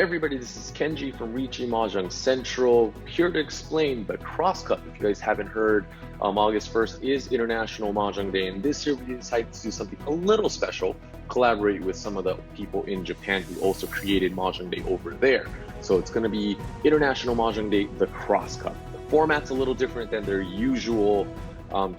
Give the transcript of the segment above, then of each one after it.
everybody, this is Kenji from Riichi Mahjong Central, here to explain the Cross Cup. If you guys haven't heard, August 1st is International Mahjong Day, and this year we decided to do something a little special, collaborate with some of the people in Japan who also created Mahjong Day over there. So it's going to be International Mahjong Day, the Cross Cup. The format's a little different than their usual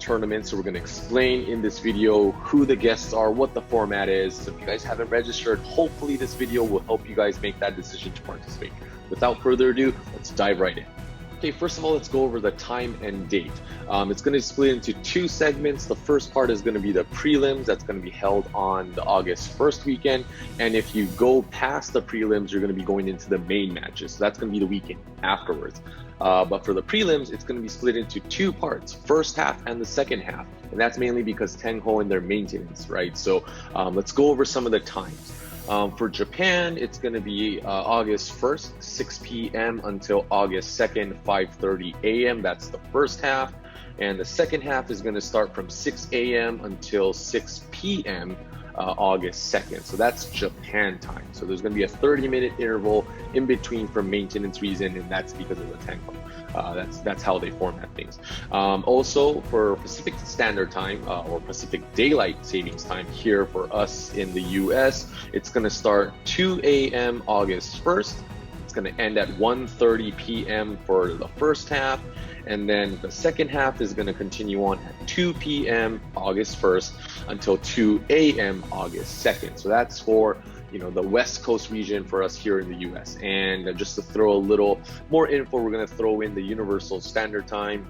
tournaments, so we're going to explain in this video who the guests are, what the format is. So if you guys haven't registered, hopefully this video will help you guys make that decision to participate. Without further ado, let's dive right in. Okay, first of all, let's go over the time and date. It's going to split into two segments. The first part is going to be the prelims. That's going to be held on the August 1st weekend. And if you go past the prelims, you're going to be going into the main matches. So that's going to be the weekend afterwards. But for the prelims, it's going to be split into two parts, first half and the second half. And that's mainly because Tenhou and their maintenance, right? So let's go over some of the times. For Japan, it's going to be August 1st, 6 p.m. until August 2nd, 5:30 a.m. That's the first half. And the second half is going to start from 6 a.m. until 6 p.m. August 2nd. So that's Japan time. So there's going to be a 30-minute interval in between for maintenance reason, and that's because of the Tenhou. That's how they format things. Also, for Pacific Standard Time or Pacific Daylight Savings Time here for us in the US, it's going to start 2 a.m. August 1st. It's going to end at 1:30 p.m. for the first half. And then the second half is going to continue on at 2 p.m. August 1st until 2 a.m. August 2nd. So that's for, you know, the West Coast region for us here in the US. And just to throw a little more info, we're going to throw in the Universal Standard Time,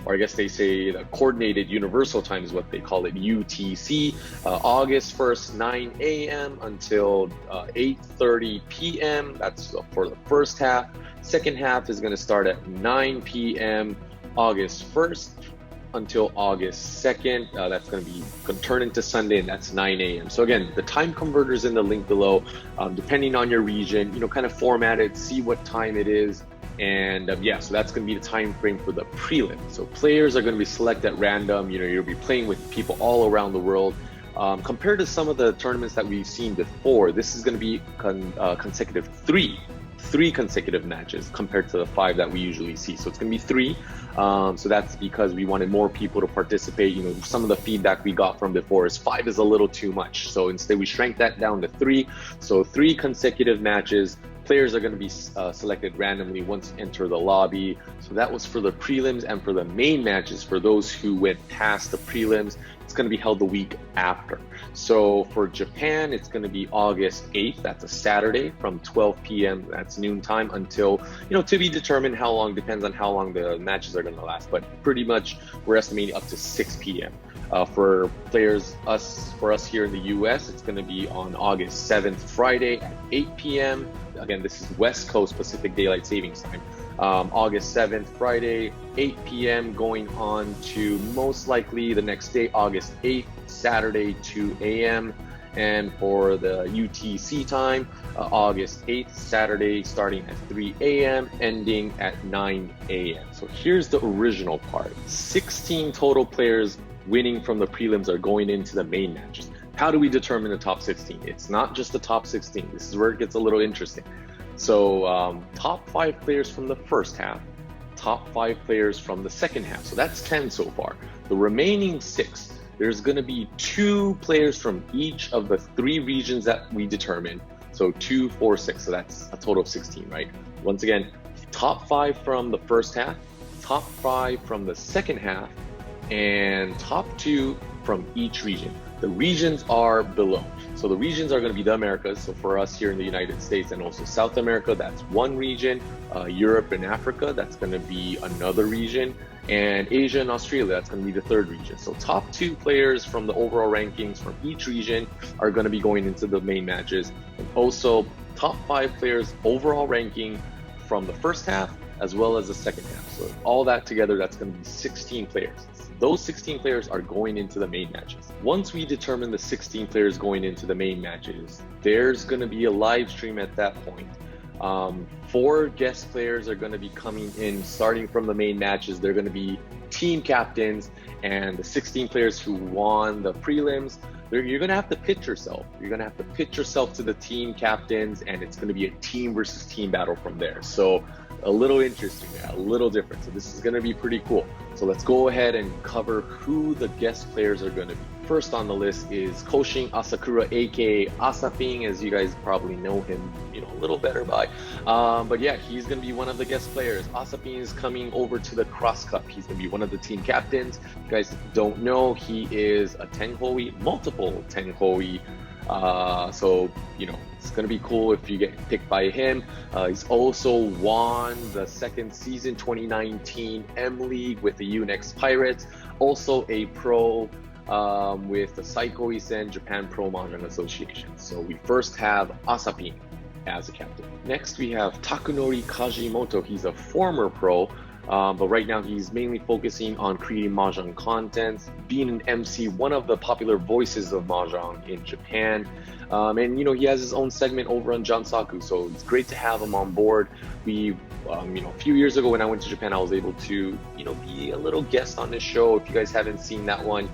or I guess they say the Coordinated Universal Time is what they call it, UTC, August 1st, 9 a.m. until 8:30 p.m. That's for the first half. Second half is going to start at 9 p.m. August 1st until August 2nd. That's going to be turn into Sunday, and that's 9 a.m. So again, the time converter is in the link below. Depending on your region, you know, kind of format it, see what time it is. And yeah, so that's going to be the time frame for the prelim. So players are going to be selected at random. You know, you'll be playing with people all around the world. Compared to some of the tournaments that we've seen before, this is going to be consecutive three consecutive matches compared to the 5 that we usually see. So it's going to be 3. So that's because we wanted more people to participate. You know, some of the feedback we got from before is 5 is a little too much. So instead we shrank that down to 3. So 3 consecutive matches. Players are going to be selected randomly once you enter the lobby. So that was for the prelims, and for the main matches, for those who went past the prelims, it's going to be held the week after. So for Japan, it's going to be August 8th. That's a Saturday from 12 p.m. That's noon time until, you know, to be determined how long, depends on how long the matches are going to last. But pretty much we're estimating up to 6 p.m. For players, for us here in the US, it's going to be on August 7th, Friday at 8 p.m. Again, this is West Coast Pacific Daylight Savings Time. August 7th, Friday, 8 p.m. going on to most likely the next day, August 8th, Saturday, 2 a.m. And for the UTC time, August 8th, Saturday, starting at 3 a.m., ending at 9 a.m. So here's the original part. 16 total players winning from the prelims are going into the main matches. How do we determine the top 16? It's not just the top 16. This is where it gets a little interesting. So top 5 players from the first half, top 5 players from the second half. So that's 10 so far. The remaining 6, there's going to be 2 players from each of the 3 regions that we determined. So 2, 4, 6. So that's a total of 16, right? Once again, top 5 from the first half, top 5 from the second half, and top 2 from each region. The regions are below. So the regions are going to be the Americas. So for us here in the United States and also South America, that's one region. Europe and Africa, that's going to be another region. And Asia and Australia, that's going to be the third region. So top 2 players from the overall rankings from each region are going to be going into the main matches. And also top 5 players overall ranking from the first half as well as the second half. So all that together, that's going to be 16 players. Those 16 players are going into the main matches. Once we determine the 16 players going into the main matches, there's going to be a live stream at that point. 4 guest players are going to be coming in starting from the main matches. They're going to be team captains, and the 16 players who won the prelims, you're going to have to pitch yourself. You're going to have to pitch yourself to the team captains, and it's going to be a team versus team battle from there. So a little interesting, a little different. So this is going to be pretty cool. So let's go ahead and cover who the guest players are going to be. First on the list is Koushin Asakura, aka ASAPIN, as you guys probably know him, a little better by. But yeah, he's going to be one of the guest players. ASAPIN is coming over to the Cross Cup. He's going to be one of the team captains. If you guys don't know, he is a Tenhou, multiple Tenhou. So, it's going to be cool if you get picked by him. He's also won the second season 2019 M-League with the UNEX Pirates. Also a pro with the Saikoi-sen Japan Pro Mahjong Association. So we first have ASAPIN as a captain. Next we have Takunori Kajimoto. He's a former pro, but right now he's mainly focusing on creating Mahjong content, being an MC, one of the popular voices of Mahjong in Japan. And he has his own segment over on JanSaku, so it's great to have him on board. We, a few years ago when I went to Japan, I was able to, be a little guest on this show. If you guys haven't seen that one,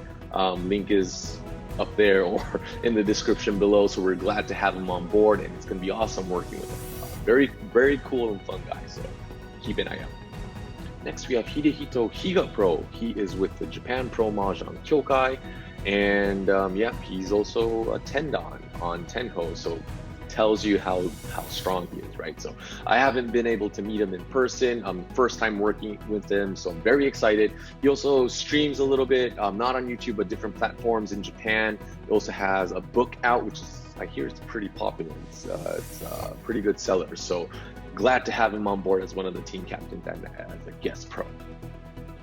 link is up there or in the description below. So we're glad to have him on board, and it's going to be awesome working with him. Very, very cool and fun guy. So keep an eye out. Next, we have Hidehito Higa Pro. He is with the Japan Pro Mahjong Kyokai, and he's also a tendan on Tenhou, so tells you how strong he is, right? So I haven't been able to meet him in person. First time working with him, so I'm very excited. He also streams a little bit, not on YouTube, but different platforms in Japan. He also has a book out, which is, I hear it's pretty popular. It's a pretty good seller. So glad to have him on board as one of the team captains and as a guest pro.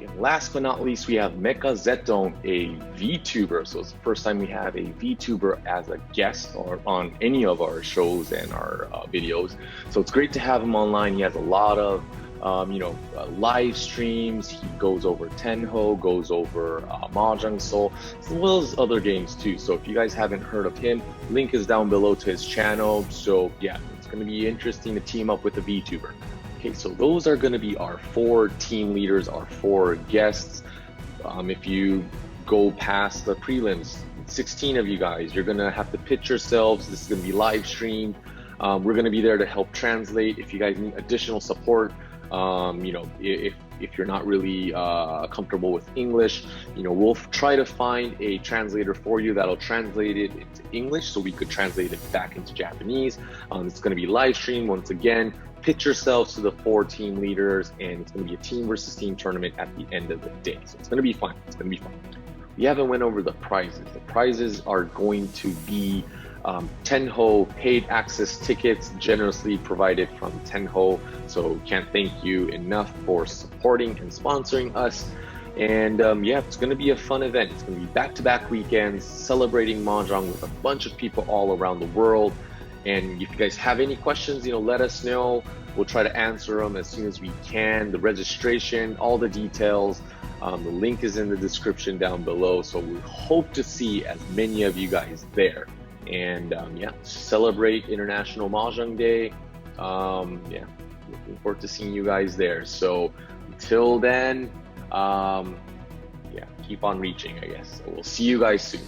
And last but not least, we have Meka Zetton, a VTuber. So it's the first time we have a VTuber as a guest or on any of our shows and our videos. So it's great to have him online. He has a lot of live streams. He goes over Tenhou, goes over Mahjong Soul, as well as other games too. So if you guys haven't heard of him, link is down below to his channel. So yeah, it's going to be interesting to team up with a VTuber. Okay, so those are going to be our 4 team leaders, our 4 guests. If you go past the prelims, 16 of you guys, you're going to have to pitch yourselves. This is going to be live streamed. We're going to be there to help translate. If you guys need additional support, if you're not really comfortable with English, we'll try to find a translator for you that'll translate it into English so we could translate it back into Japanese. It's going to be live streamed once again. Pitch yourselves to the 4 team leaders, and it's going to be a team versus team tournament at the end of the day. So it's going to be fun. It's going to be fun. We haven't went over the prizes. The prizes are going to be Tenhou paid access tickets generously provided from Tenhou. So can't thank you enough for supporting and sponsoring us. And it's going to be a fun event. It's going to be back-to-back weekends celebrating Mahjong with a bunch of people all around the world. And if you guys have any questions, let us know. We'll try to answer them as soon as we can. The registration, all the details, the link is in the description down below. So we hope to see as many of you guys there. And celebrate International Mahjong Day. Looking forward to seeing you guys there. So until then, keep on reaching, I guess. So we'll see you guys soon.